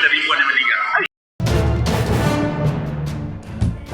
ada ribuan yang meninggal.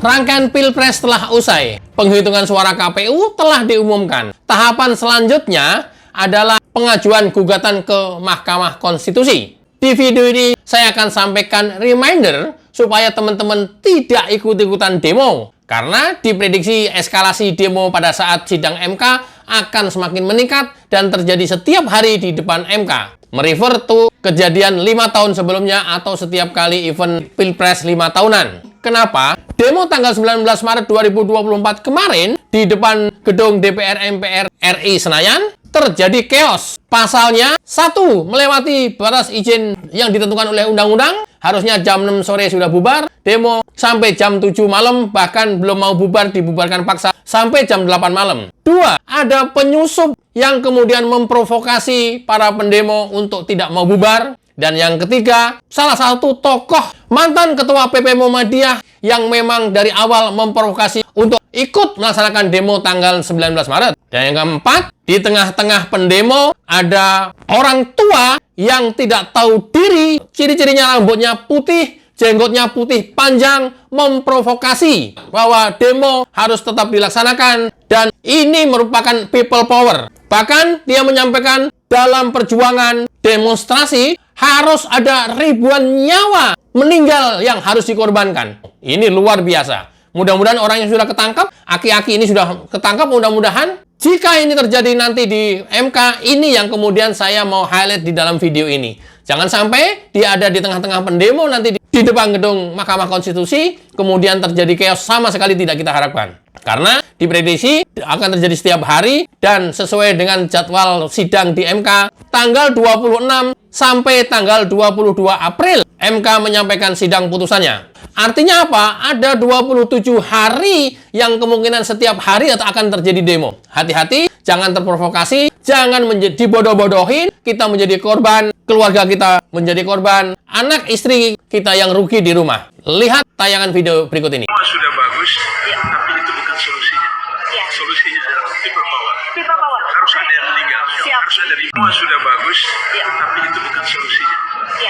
Rangkaian Pilpres telah usai. Penghitungan suara KPU telah diumumkan. Tahapan selanjutnya adalah pengajuan gugatan ke Mahkamah Konstitusi. Di video ini saya akan sampaikan reminder supaya teman-teman tidak ikut-ikutan demo. Karena diprediksi eskalasi demo pada saat sidang MK akan semakin meningkat dan terjadi setiap hari di depan MK. Merefer to kejadian 5 tahun sebelumnya atau setiap kali event Pilpres 5 tahunan. Kenapa? Demo tanggal 19 Maret 2024 kemarin di depan gedung DPR MPR RI Senayan terjadi chaos. Pasalnya, 1. Melewati batas izin yang ditentukan oleh undang-undang. Harusnya jam 6 sore sudah bubar. Demo sampai jam 7 malam, bahkan belum mau bubar, dibubarkan paksa sampai jam 8 malam. 2. Ada penyusup yang kemudian memprovokasi para pendemo untuk tidak mau bubar. Dan yang ketiga, salah satu tokoh mantan ketua PP Muhammadiyah yang memang dari awal memprovokasi untuk ikut melaksanakan demo tanggal 19 Maret. Dan yang keempat, di tengah-tengah pendemo ada orang tua yang tidak tahu diri, ciri-cirinya rambutnya putih, jenggotnya putih panjang, memprovokasi bahwa demo harus tetap dilaksanakan dan ini merupakan people power. Bahkan dia menyampaikan dalam perjuangan demonstrasi harus ada ribuan nyawa meninggal yang harus dikorbankan. Ini luar biasa. Mudah-mudahan orang yang sudah ketangkap, aki-aki ini sudah ketangkap mudah-mudahan. Jika ini terjadi nanti di MK, ini yang kemudian saya mau highlight di dalam video ini. Jangan sampai dia ada di tengah-tengah pendemo nanti di depan gedung Mahkamah Konstitusi, kemudian terjadi chaos, sama sekali tidak kita harapkan. Karena diprediksi akan terjadi setiap hari dan sesuai dengan jadwal sidang di MK, tanggal 26 sampai tanggal 22 April, MK menyampaikan sidang putusannya. Artinya apa? Ada 27 hari yang kemungkinan setiap hari akan terjadi demo. Hati-hati, jangan terprovokasi, jangan dibodoh-bodohin, kita menjadi korban, keluarga kita menjadi korban, anak istri kita yang rugi di rumah. Lihat tayangan video berikut ini. Semua sudah bagus, tapi itu bukan solusinya. Solusinya adalah people power. People power. Harus ada yang meninggal. Siap. Harus ada semua sudah bagus, tapi itu bukan solusinya.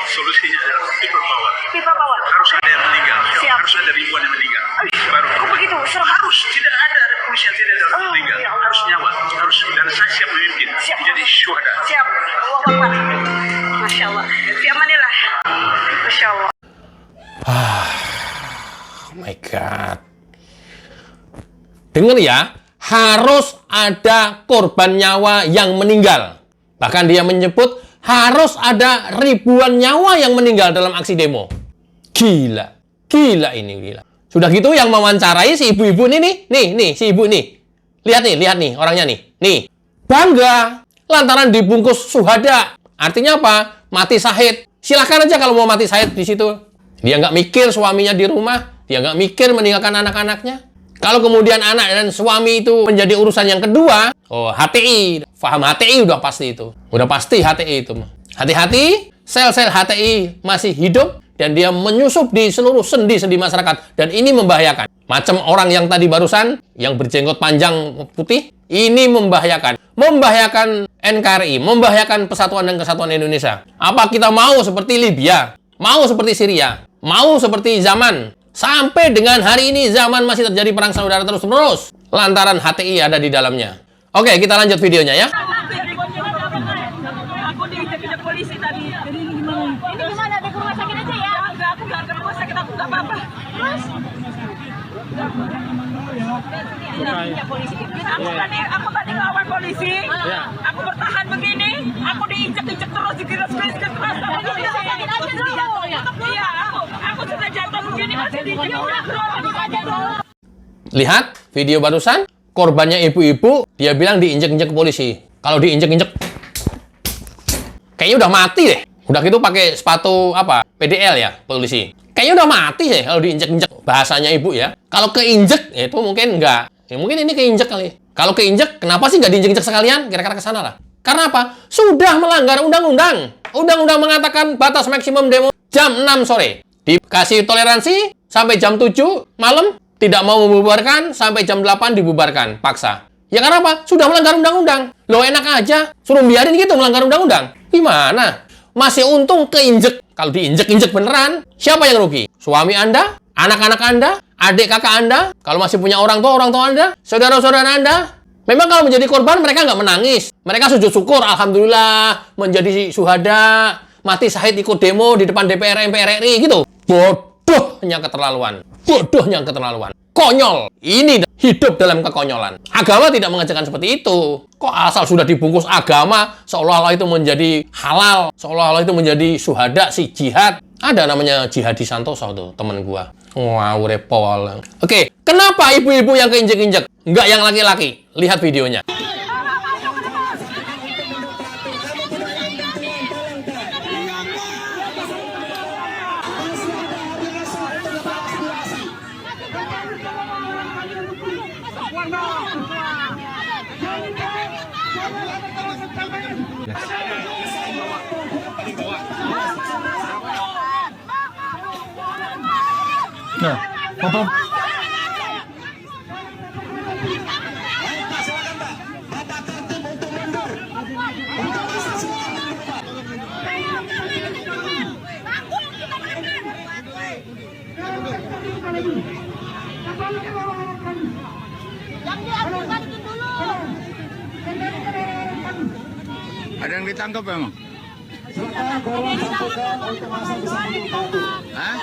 Solusinya adalah people power. People power. Harus ada yang meninggal. Siap. Harus ada ribuan yang meninggal. Baru Oh begitu, serem. harus tidak ada revolusi yang tidak ada orang meninggal. ya Allah. Harus nyawa. Harus dan saya siap memimpin. Siap. Jadi syuhada. Siap. Allahu Akbar. Masya Allah. Fi amanillah. Masya Allah. Oh my God. Dengar ya, harus ada korban nyawa yang meninggal. Bahkan dia menyebut harus ada ribuan nyawa yang meninggal dalam aksi demo. Gila. Gila ini, gila. Sudah gitu yang mewawancarai si ibu-ibu ini nih, si ibu nih. Lihat nih orangnya nih. Nih, bangga lantaran dibungkus syuhada. Artinya apa? Mati syahid. Silahkan aja kalau mau mati syahid di situ. Dia nggak mikir suaminya di rumah, dia nggak mikir meninggalkan anak-anaknya. Kalau kemudian anak dan suami itu menjadi urusan yang kedua, HTI, paham HTI udah pasti itu. Udah pasti HTI itu. Hati-hati, sel-sel HTI masih hidup dan dia menyusup di seluruh sendi-sendi masyarakat. Dan ini membahayakan. Macam orang yang tadi barusan, yang berjenggot panjang putih, ini membahayakan. Membahayakan NKRI, membahayakan persatuan dan kesatuan Indonesia. Apa kita mau seperti Libya? Mau seperti Syria? Mau seperti zaman? Sampai dengan hari ini zaman masih terjadi perang saudara terus-menerus. Lantaran HTI ada di dalamnya. Oke, kita lanjut videonya ya. Aku diinjak-injak polisi tadi. Jadi ini gimana? Ini gimana? Ada ke rumah sakit aja ya? Enggak, aku nggak ke rumah sakit. Aku nggak apa-apa. Terus? Diinjak polisi. Aku tadi ngawal polisi. Aku bertahan begini. Aku diinjak-injak terus, digiras-giras keras. Iya, aku sudah jatuh begini masih diinjak. Lihat video barusan, korbannya ibu-ibu, dia bilang diinjek-injek polisi. Kalau diinjek-injek, kayaknya udah mati deh. Udah gitu pakai sepatu apa? PDL ya, polisi. Kayaknya udah mati deh kalau diinjek-injek. Bahasanya ibu ya. Kalau keinjek, itu mungkin enggak. Ya mungkin ini keinjek kali. Kalau keinjek, kenapa sih nggak diinjek-injek sekalian? Kira-kira ke sana lah. Karena apa? Sudah melanggar undang-undang. Undang-undang mengatakan batas maksimum demo jam 6 sore. Dikasih toleransi sampai jam 7 malam. Tidak mau membubarkan, sampai jam 8 dibubarkan, paksa. Ya karena apa? Sudah melanggar undang-undang. Loh enak aja, suruh biarin gitu melanggar undang-undang. Gimana? Masih untung keinjek. Kalau diinjek-injek beneran, siapa yang rugi? Suami Anda? Anak-anak Anda? Adik kakak Anda? Kalau masih punya orang tua Anda? Saudara-saudara Anda? Memang kalau menjadi korban, mereka nggak menangis. Mereka sujud syukur, Alhamdulillah, menjadi syuhada, mati syahid ikut demo di depan DPR MPR RI, gitu. Bodohnya keterlaluan. Bodohnya keterlaluan. Konyol. Ini hidup dalam kekonyolan. Agama tidak mengajarkan seperti itu. Kok asal sudah dibungkus agama, seolah-olah itu menjadi halal, seolah-olah itu menjadi syuhada, si jihad. Ada namanya Jihadi Santoso tuh, temen gua. Wow, repol. Oke, kenapa ibu-ibu yang keinjek-injek? Nggak yang laki-laki. Lihat videonya. Nah, apa? Ada yang ditangkap emang? Hah?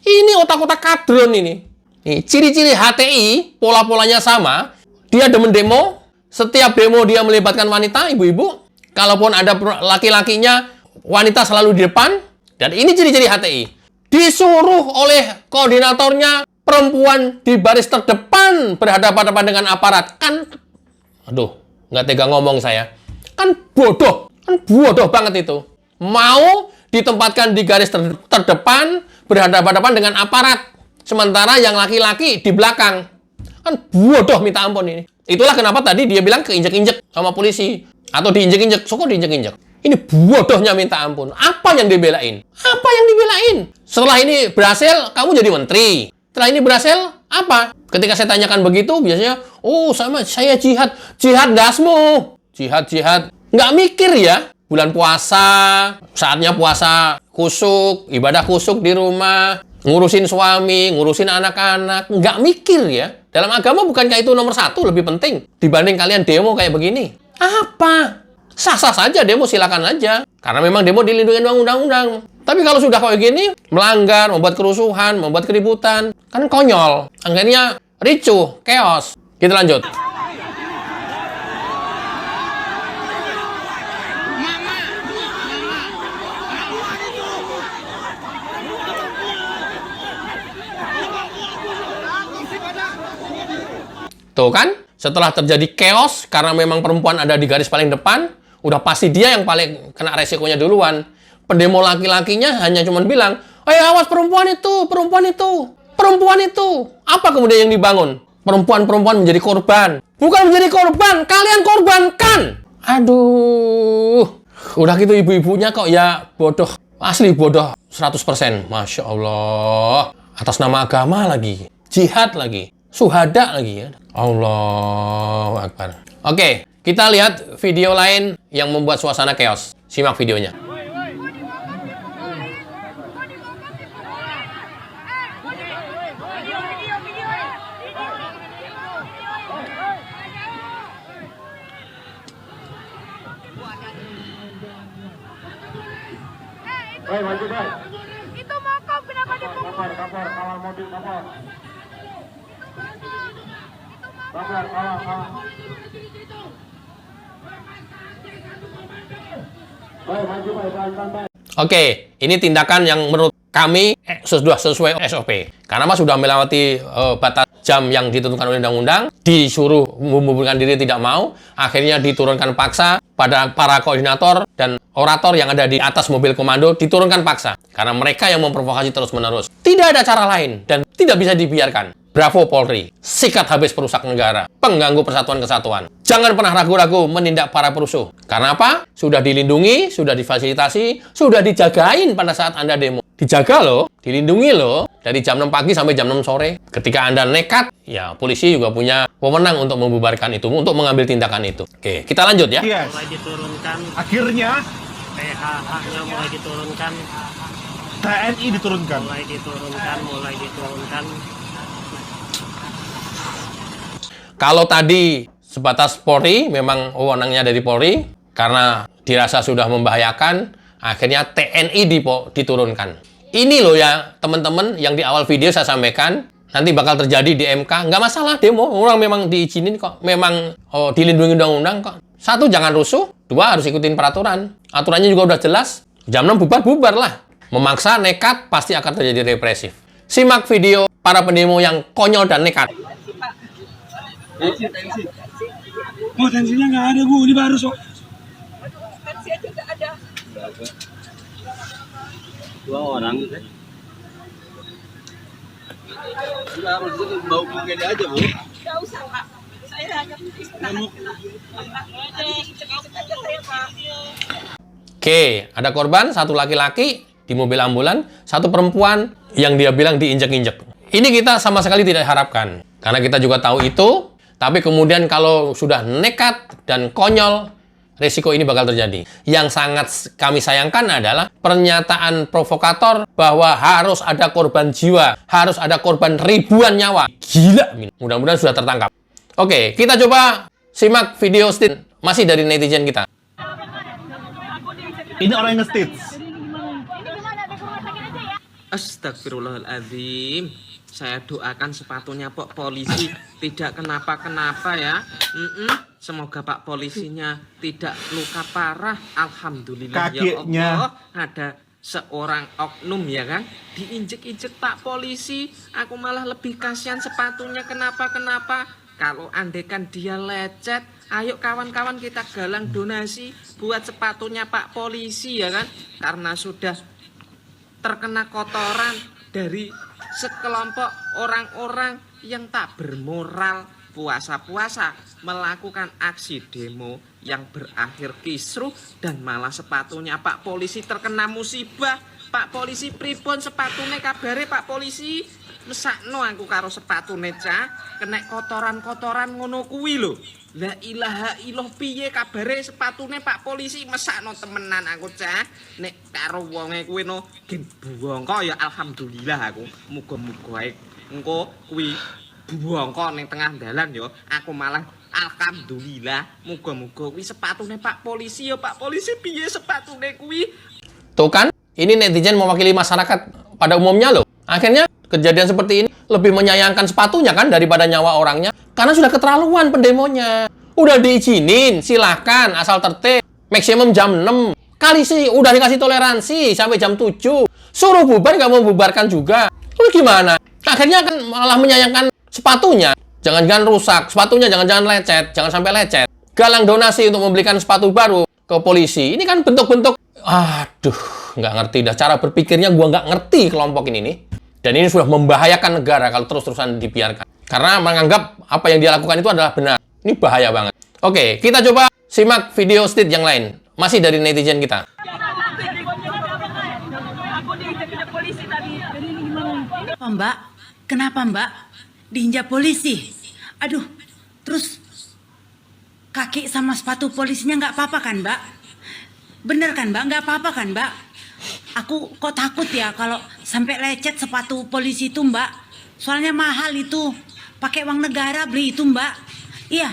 Ini otak-otak kadron ini. Nih, ciri-ciri HTI, pola-polanya sama. Dia demen demo. Setiap demo dia melibatkan wanita, ibu-ibu. Kalaupun ada laki-lakinya, wanita selalu di depan. Dan ini ciri-ciri HTI. Disuruh oleh koordinatornya perempuan di baris terdepan berhadapan-hadapan dengan aparat. Kan, aduh, nggak tega ngomong saya. Kan bodoh banget itu. Mau ditempatkan di garis terdepan berhadapan-hadapan dengan aparat. Sementara yang laki-laki di belakang. Kan bodoh minta ampun ini. Itulah kenapa tadi dia bilang keinjek-injek sama polisi. Atau diinjek-injek. Kok diinjek-injek? Ini bodohnya minta ampun. Apa yang dibelain? Apa yang dibelain? Setelah ini berhasil, kamu jadi menteri. Setelah ini berhasil, apa? Ketika saya tanyakan begitu, biasanya, oh saya jihad. Jihad dasmu. Jihad. Nggak mikir ya. Bulan puasa, saatnya puasa kusuk, ibadah kusuk di rumah, ngurusin suami, ngurusin anak-anak. Nggak mikir ya. Dalam agama bukankah itu nomor satu lebih penting dibanding kalian demo kayak begini? Apa? Sah-sah saja demo, silakan aja. Karena memang demo dilindungi undang-undang. Tapi kalau sudah kayak gini, melanggar, membuat kerusuhan, membuat keributan, kan konyol. Akhirnya ricuh, chaos. Kita lanjut. Tuh kan, setelah terjadi chaos, karena memang perempuan ada di garis paling depan, udah pasti dia yang paling kena resikonya duluan. Pendemo laki-lakinya hanya cuma bilang, awas perempuan itu. Apa kemudian yang dibangun? Perempuan-perempuan menjadi korban. Bukan menjadi korban, kalian korbankan. Aduh, udah gitu ibu-ibunya kok ya bodoh. Asli bodoh 100%. Masya Allah. Atas nama agama lagi. Jihad lagi. Syuhada lagi ya. Allahu Akbar. Oke, kita lihat video lain yang membuat suasana chaos. Simak videonya. Maju, Bay. Itu mokom kenapa dipukul? Kapor, kawal mobil, kapor. Kapor, kawal. Bay, maju, Bay, pelan-pelan, Bay. Oke, ini tindakan yang menurut kami sudah sesuai SOP. Karena Mas sudah melewati batas jam yang ditentukan oleh undang-undang, disuruh membubarkan diri tidak mau, akhirnya diturunkan paksa pada para koordinator dan orator yang ada di atas mobil komando, diturunkan paksa. Karena mereka yang memprovokasi terus-menerus. Tidak ada cara lain dan tidak bisa dibiarkan. Bravo Polri, sikat habis perusak negara, pengganggu persatuan kesatuan. Jangan pernah ragu-ragu menindak para perusuh. Karena apa? Sudah dilindungi, sudah difasilitasi, sudah dijagain pada saat Anda demo. dijaga loh, dilindungi loh, dari jam 6 pagi sampai jam 6 sore. Ketika Anda nekat, ya polisi juga punya wewenang untuk membubarkan itu, untuk mengambil tindakan itu. Oke, kita lanjut ya. Yes. Mulai diturunkan, Akhirnya PHH-nya mulai diturunkan, TNI diturunkan. mulai diturunkan. Kalau tadi sebatas Polri, memang wewenangnya dari Polri, karena dirasa sudah membahayakan, akhirnya TNI diturunkan. Ini loh ya, teman-teman, yang di awal video saya sampaikan, nanti bakal terjadi di MK, nggak masalah demo, orang memang diizinin kok, memang dilindungi undang-undang kok. Satu, jangan rusuh, dua, harus ikutin peraturan. Aturannya juga udah jelas, jam 6 bubar lah. Memaksa, nekat, pasti akan terjadi represif. Simak video para pendemo yang konyol dan nekat. Oh, tensinya nggak ada, Bu. Ini baru, sok. Tensi aja nggak ada. Dua orang. Udah harus bau begini aja, Bu. Nggak usah, Pak. Saya hanya istirahat. Cek aja saya, Pak. Oke, ada korban, satu laki-laki di mobil ambulan, satu perempuan yang dia bilang diinjek-injek. Ini kita sama sekali tidak harapkan, karena kita juga tahu itu, tapi kemudian kalau sudah nekat dan konyol, risiko ini bakal terjadi. Yang sangat kami sayangkan adalah pernyataan provokator bahwa harus ada korban jiwa, harus ada korban ribuan nyawa. Gila, mudah-mudahan sudah tertangkap. Oke, kita coba simak video masih dari netizen kita. Ini orang yang nge-stitch. Astagfirullahaladzim. Saya doakan sepatunya Pak Polisi tidak kenapa-kenapa ya. Semoga Pak Polisinya tidak luka parah. Alhamdulillah Kakinya. ya Allah. Ada seorang oknum ya kan, diinjek-injek Pak Polisi. Aku malah lebih kasihan sepatunya kenapa-kenapa. Kalau andekan dia lecet, ayo kawan-kawan kita galang donasi buat sepatunya Pak Polisi ya kan. Karena sudah terkena kotoran dari sekelompok orang-orang yang tak bermoral, puasa-puasa melakukan aksi demo yang berakhir kisruh dan malah sepatunya Pak Polisi terkena musibah. Pak Polisi pripun sepatune kabare Pak Polisi? Mesakno aku karo sepatune cah kena kotoran-kotoran ngono kuwi lho. La ilaha illallah, piye kabare sepatune Pak Polisi? Mesakno temenan aku cah. Nek karo wonge kuwi no gen buangka ya alhamdulillah aku. Muga-muga engko kuwi buangka ning tengah dalan ya aku malah alhamdulillah. Muga-muga kuwi sepatune Pak Polisi ya Pak Polisi piye sepatune kuwi? Tuh kan, ini netizen mewakili masyarakat pada umumnya loh. Akhirnya kejadian seperti ini lebih menyayangkan sepatunya kan daripada nyawa orangnya. Karena sudah keterlaluan pendemonya. Udah diizinin, silahkan, asal tertib. Maksimum jam 6. Kali sih udah dikasih toleransi sampai jam 7. Suruh bubar, nggak mau bubarkan juga. Lalu gimana? Akhirnya kan malah menyayangkan sepatunya. Jangan-jangan rusak, sepatunya jangan-jangan lecet, jangan sampai lecet. Galang donasi untuk membelikan sepatu baru ke polisi. Ini kan bentuk-bentuk, aduh, nggak ngerti dah. Cara berpikirnya gua nggak ngerti kelompok ini nih. Dan ini sudah membahayakan negara kalau terus-terusan dibiarkan. Karena menganggap apa yang dia lakukan itu adalah benar. Ini bahaya banget. Oke, kita coba simak video yang lain. Masih dari netizen kita. Aku diinjak-injak polisi tadi. Apa Mbak? Kenapa Mbak? Diinjak polisi? Aduh, terus kaki sama sepatu polisinya nggak apa-apa kan Mbak? Bener kan Mbak? Nggak apa-apa kan Mbak? Aku kok takut ya kalau sampai lecet sepatu polisi itu Mbak. Soalnya mahal itu. Pakai uang negara beli itu Mbak. Iya.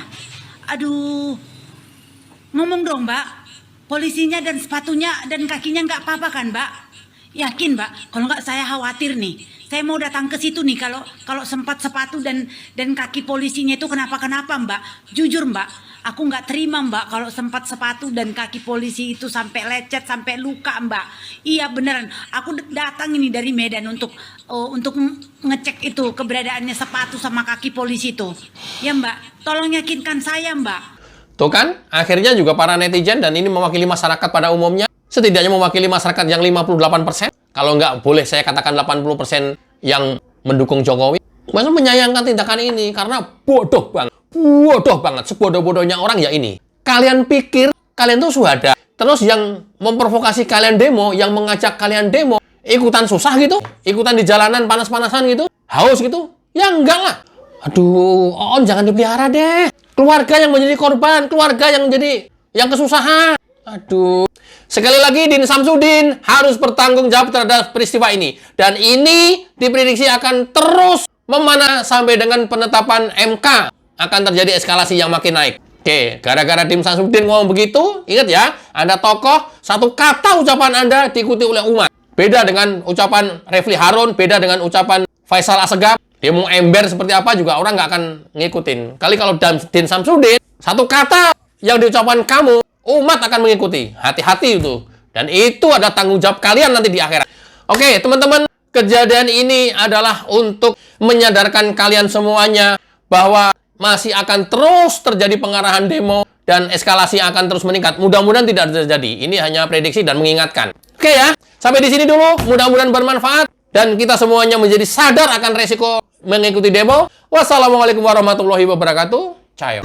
Aduh. Ngomong dong Mbak. Polisinya dan sepatunya dan kakinya nggak apa-apa kan Mbak? Yakin Mbak? Kalau nggak saya khawatir nih. Saya mau datang ke situ nih kalau sempat sepatu dan kaki polisinya itu kenapa-kenapa Mbak. Jujur Mbak. Aku nggak terima Mbak kalau sempat sepatu dan kaki polisi itu sampai lecet, sampai luka Mbak. Iya beneran, aku datang ini dari Medan untuk ngecek itu keberadaannya sepatu sama kaki polisi itu. Ya Mbak, tolong yakinkan saya Mbak. Tuh kan, akhirnya juga para netizen dan ini mewakili masyarakat pada umumnya. Setidaknya mewakili masyarakat yang 58%. Kalau nggak boleh saya katakan 80% yang mendukung Jokowi. Masa menyayangkan tindakan ini karena bodoh banget. Bodoh banget, sebodoh-bodohnya orang ya ini. Kalian pikir kalian tuh sudah. Terus yang memprovokasi kalian demo, yang mengajak kalian demo, ikutan susah gitu? Ikutan di jalanan panas-panasan gitu? Haus gitu? Ya enggak lah. Aduh, Oon jangan dipelihara deh. Keluarga yang menjadi korban, keluarga yang kesusahan. Aduh. Sekali lagi, Din Samsudin harus bertanggung jawab terhadap peristiwa ini. Dan ini diprediksi akan terus memanah sampai dengan penetapan MK. Akan terjadi eskalasi yang makin naik. Oke, gara-gara Din Samsudin ngomong begitu, ingat ya, Anda tokoh, satu kata ucapan Anda diikuti oleh umat. Beda dengan ucapan Refli Harun, beda dengan ucapan Faisal Assegaf. Dia mau ember seperti apa juga orang nggak akan ngikutin. Kali kalau Din Samsudin, satu kata yang diucapkan kamu, umat akan mengikuti. Hati-hati itu. Dan itu ada tanggung jawab kalian nanti di akhirat. Oke, teman-teman, kejadian ini adalah untuk menyadarkan kalian semuanya bahwa masih akan terus terjadi pengarahan demo dan eskalasi akan terus meningkat. Mudah-mudahan tidak terjadi. Ini hanya prediksi dan mengingatkan. Oke ya, sampai di sini dulu. Mudah-mudahan bermanfaat dan kita semuanya menjadi sadar akan resiko mengikuti demo. Wassalamualaikum warahmatullahi wabarakatuh. Cayo.